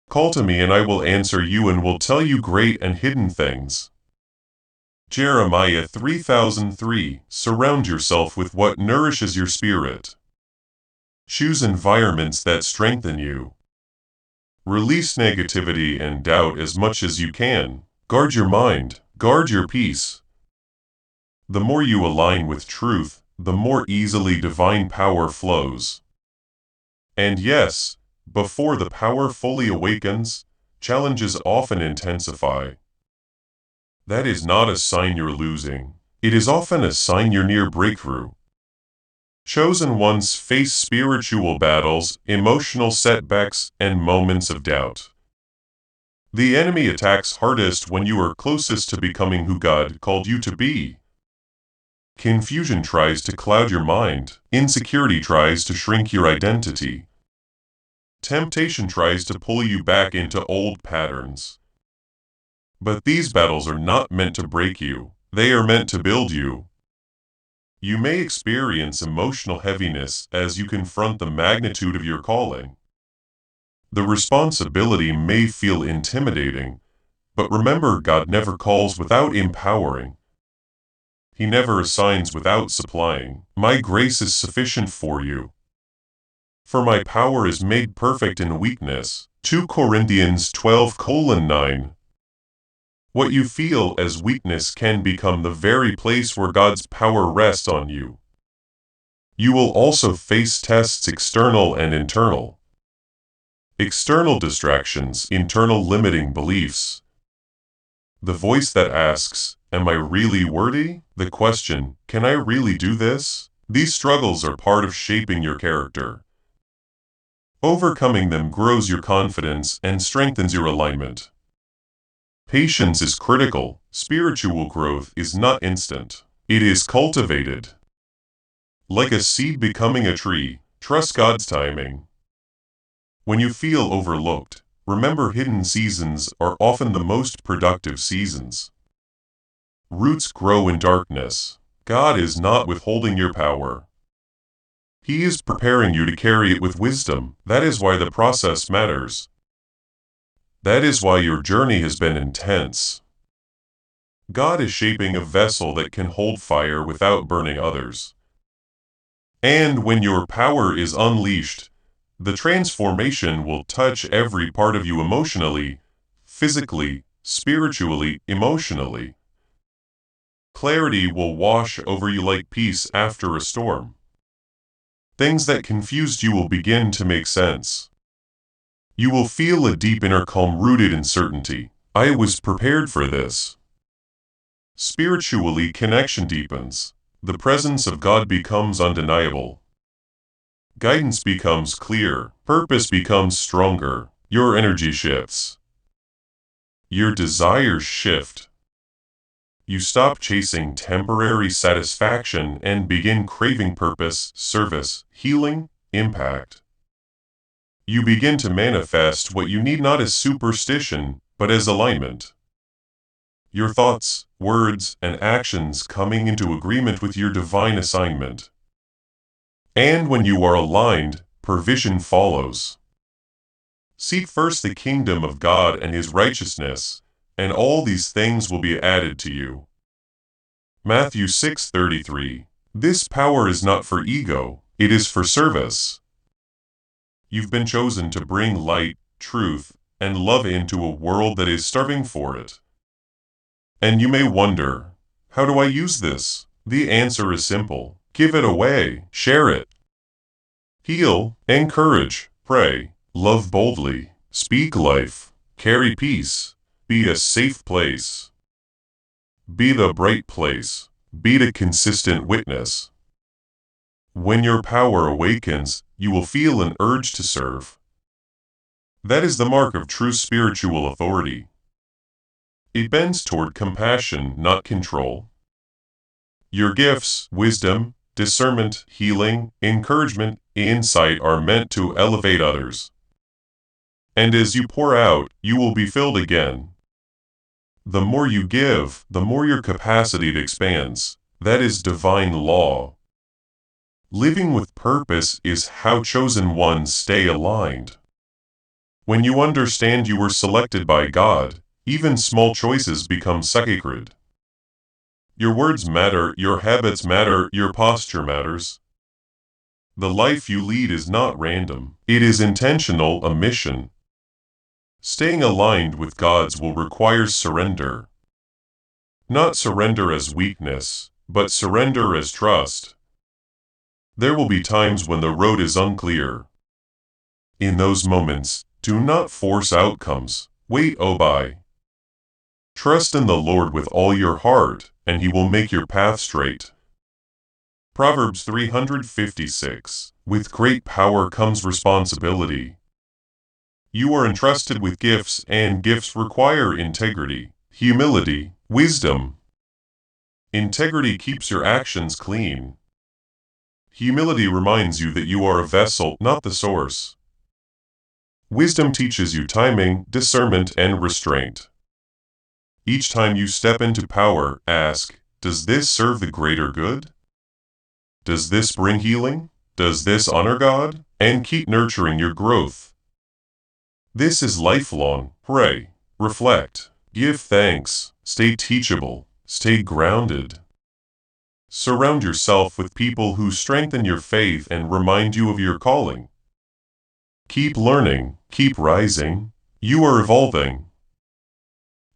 Call to me and I will answer you and will tell you great and hidden things. Jeremiah 3003. Surround yourself with what nourishes your spirit. Choose environments that strengthen you. Release negativity and doubt as much as you can. Guard your mind, guard your peace. The more you align with truth, the more easily divine power flows. And yes, before the power fully awakens, challenges often intensify. That is not a sign you're losing. It is often a sign you're near breakthrough. Chosen ones face spiritual battles, emotional setbacks, and moments of doubt. The enemy attacks hardest when you are closest to becoming who God called you to be. Confusion tries to cloud your mind. Insecurity tries to shrink your identity. Temptation tries to pull you back into old patterns. But these battles are not meant to break you. They are meant to build you. You may experience emotional heaviness as you confront the magnitude of your calling. The responsibility may feel intimidating, but remember, God never calls without empowering. He never assigns without supplying. My grace is sufficient for you. For my power is made perfect in weakness. 2 Corinthians 12:9. What you feel as weakness can become the very place where God's power rests on you. You will also face tests, external and internal. External distractions, internal limiting beliefs. The voice that asks, "Am I really worthy?" The question, "Can I really do this?" These struggles are part of shaping your character. Overcoming them grows your confidence and strengthens your alignment. Patience is critical. Spiritual growth is not instant. It is cultivated. Like a seed becoming a tree, trust God's timing. When you feel overlooked, remember hidden seasons are often the most productive seasons. Roots grow in darkness. God is not withholding your power. He is preparing you to carry it with wisdom. That is why the process matters. That is why your journey has been intense. God is shaping a vessel that can hold fire without burning others. And when your power is unleashed, the transformation will touch every part of you emotionally, physically, spiritually, emotionally. Clarity will wash over you like peace after a storm. Things that confused you will begin to make sense. You will feel a deep inner calm rooted in certainty. I was prepared for this. Spiritually, connection deepens. The presence of God becomes undeniable. Guidance becomes clear. Purpose becomes stronger. Your energy shifts. Your desires shift. You stop chasing temporary satisfaction and begin craving purpose, service, healing, impact. You begin to manifest what you need not as superstition, but as alignment. Your thoughts, words, and actions coming into agreement with your divine assignment. And when you are aligned, provision follows. Seek first the kingdom of God and his righteousness, and all these things will be added to you. Matthew 6:33. This power is not for ego, it is for service. You've been chosen to bring light, truth, and love into a world that is starving for it. And you may wonder, how do I use this? The answer is simple. Give it away, share it. Heal, encourage, pray, love boldly, speak life, carry peace, be a safe place. Be the bright place, be the consistent witness. When your power awakens, you will feel an urge to serve. That is the mark of true spiritual authority. It bends toward compassion, not control. Your gifts, wisdom, discernment, healing, encouragement, insight are meant to elevate others. And as you pour out, you will be filled again. The more you give, the more your capacity expands. That is divine law. Living with purpose is how chosen ones stay aligned. When you understand you were selected by God, even small choices become sacred. Your words matter, your habits matter, your posture matters. The life you lead is not random, it is intentional, a mission. Staying aligned with God's will requires surrender. Not surrender as weakness, but surrender as trust. There will be times when the road is unclear. In those moments, do not force outcomes, wait by. Trust in the Lord with all your heart, and he will make your path straight. Proverbs 356. With great power comes responsibility. You are entrusted with gifts, and gifts require integrity, humility, wisdom. Integrity keeps your actions clean. Humility reminds you that you are a vessel, not the source. Wisdom teaches you timing, discernment, and restraint. Each time you step into power, ask, does this serve the greater good? Does this bring healing? Does this honor God? And keep nurturing your growth. This is lifelong. Pray, reflect, give thanks, stay teachable, stay grounded. Surround yourself with people who strengthen your faith and remind you of your calling. Keep learning, keep rising. You are evolving.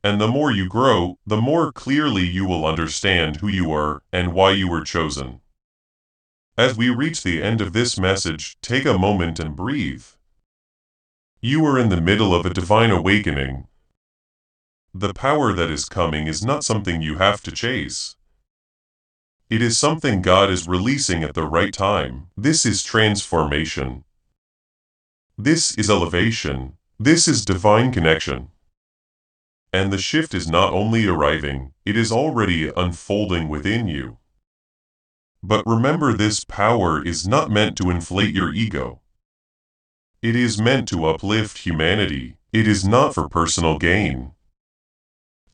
And the more you grow, the more clearly you will understand who you are and why you were chosen. As we reach the end of this message, take a moment and breathe. You are in the middle of a divine awakening. The power that is coming is not something you have to chase. It is something God is releasing at the right time. This is transformation. This is elevation. This is divine connection. And the shift is not only arriving, it is already unfolding within you. But remember, this power is not meant to inflate your ego. It is meant to uplift humanity. It is not for personal gain.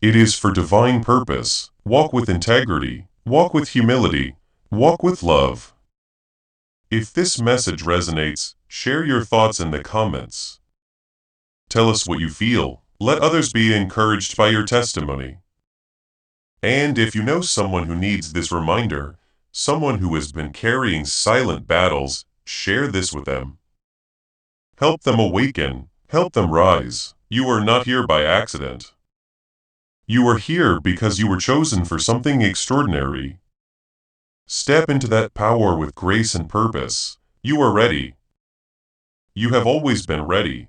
It is for divine purpose. Walk with integrity. Walk with humility. Walk with love. If this message resonates, share your thoughts in the comments. Tell us what you feel. Let others be encouraged by your testimony. And if you know someone who needs this reminder, someone who has been carrying silent battles, share this with them. Help them awaken. Help them rise. You are not here by accident. You are here because you were chosen for something extraordinary. Step into that power with grace and purpose. You are ready. You have always been ready.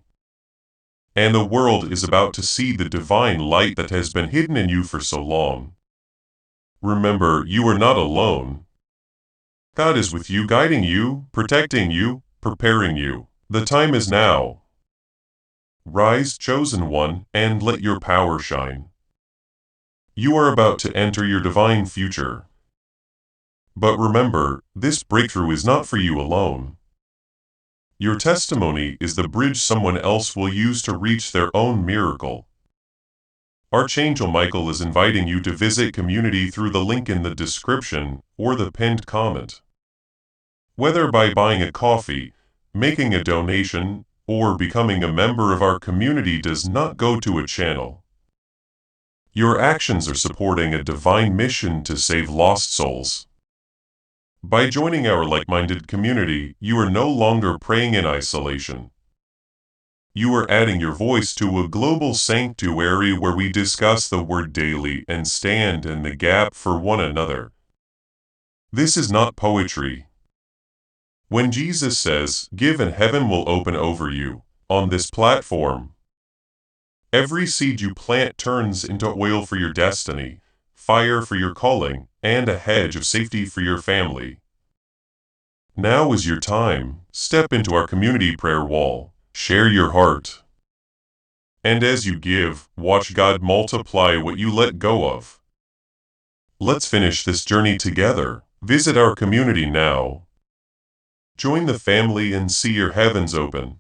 And the world is about to see the divine light that has been hidden in you for so long. Remember, you are not alone. God is with you, guiding you, protecting you, preparing you. The time is now. Rise, chosen one, and let your power shine. You are about to enter your divine future. But remember, this breakthrough is not for you alone. Your testimony is the bridge someone else will use to reach their own miracle. Archangel Michael is inviting you to visit community through the link in the description or the pinned comment. Whether by buying a coffee, making a donation, or becoming a member of our community does not go to a channel. Your actions are supporting a divine mission to save lost souls. By joining our like-minded community, you are no longer praying in isolation. You are adding your voice to a global sanctuary where we discuss the Word daily and stand in the gap for one another. This is not poetry. When Jesus says, "Give and heaven will open over you," on this platform, every seed you plant turns into oil for your destiny, fire for your calling, and a hedge of safety for your family. Now is your time. Step into our community prayer wall. Share your heart. And as you give, watch God multiply what you let go of. Let's finish this journey together. Visit our community now. Join the family and see your heavens open.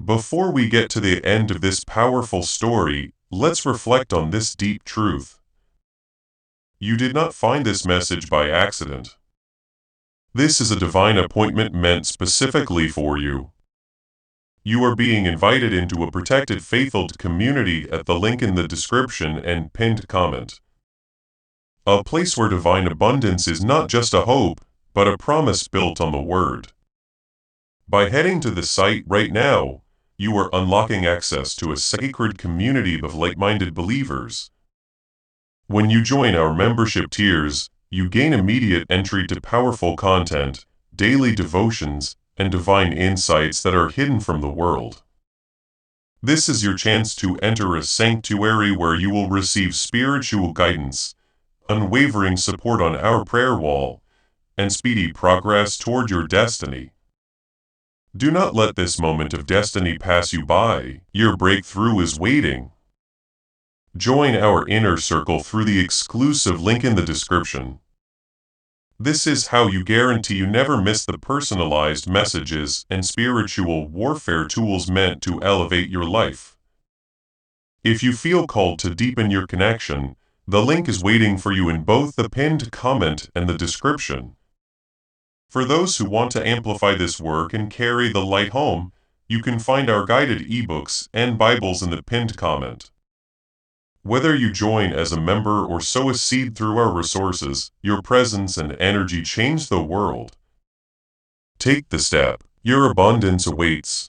Before we get to the end of this powerful story, let's reflect on this deep truth. You did not find this message by accident. This is a divine appointment meant specifically for you. You are being invited into a protected, faith-filled community at the link in the description and pinned comment. A place where divine abundance is not just a hope, but a promise built on the Word. By heading to the site right now, you are unlocking access to a sacred community of like-minded believers. When you join our membership tiers, you gain immediate entry to powerful content, daily devotions, and divine insights that are hidden from the world. This is your chance to enter a sanctuary where you will receive spiritual guidance, unwavering support on our prayer wall, and speedy progress toward your destiny. Do not let this moment of destiny pass you by. Your breakthrough is waiting. Join our inner circle through the exclusive link in the description. This is how you guarantee you never miss the personalized messages and spiritual warfare tools meant to elevate your life. If you feel called to deepen your connection, the link is waiting for you in both the pinned comment and the description. For those who want to amplify this work and carry the light home, you can find our guided ebooks and Bibles in the pinned comment. Whether you join as a member or sow a seed through our resources, your presence and energy change the world. Take the step. Your abundance awaits.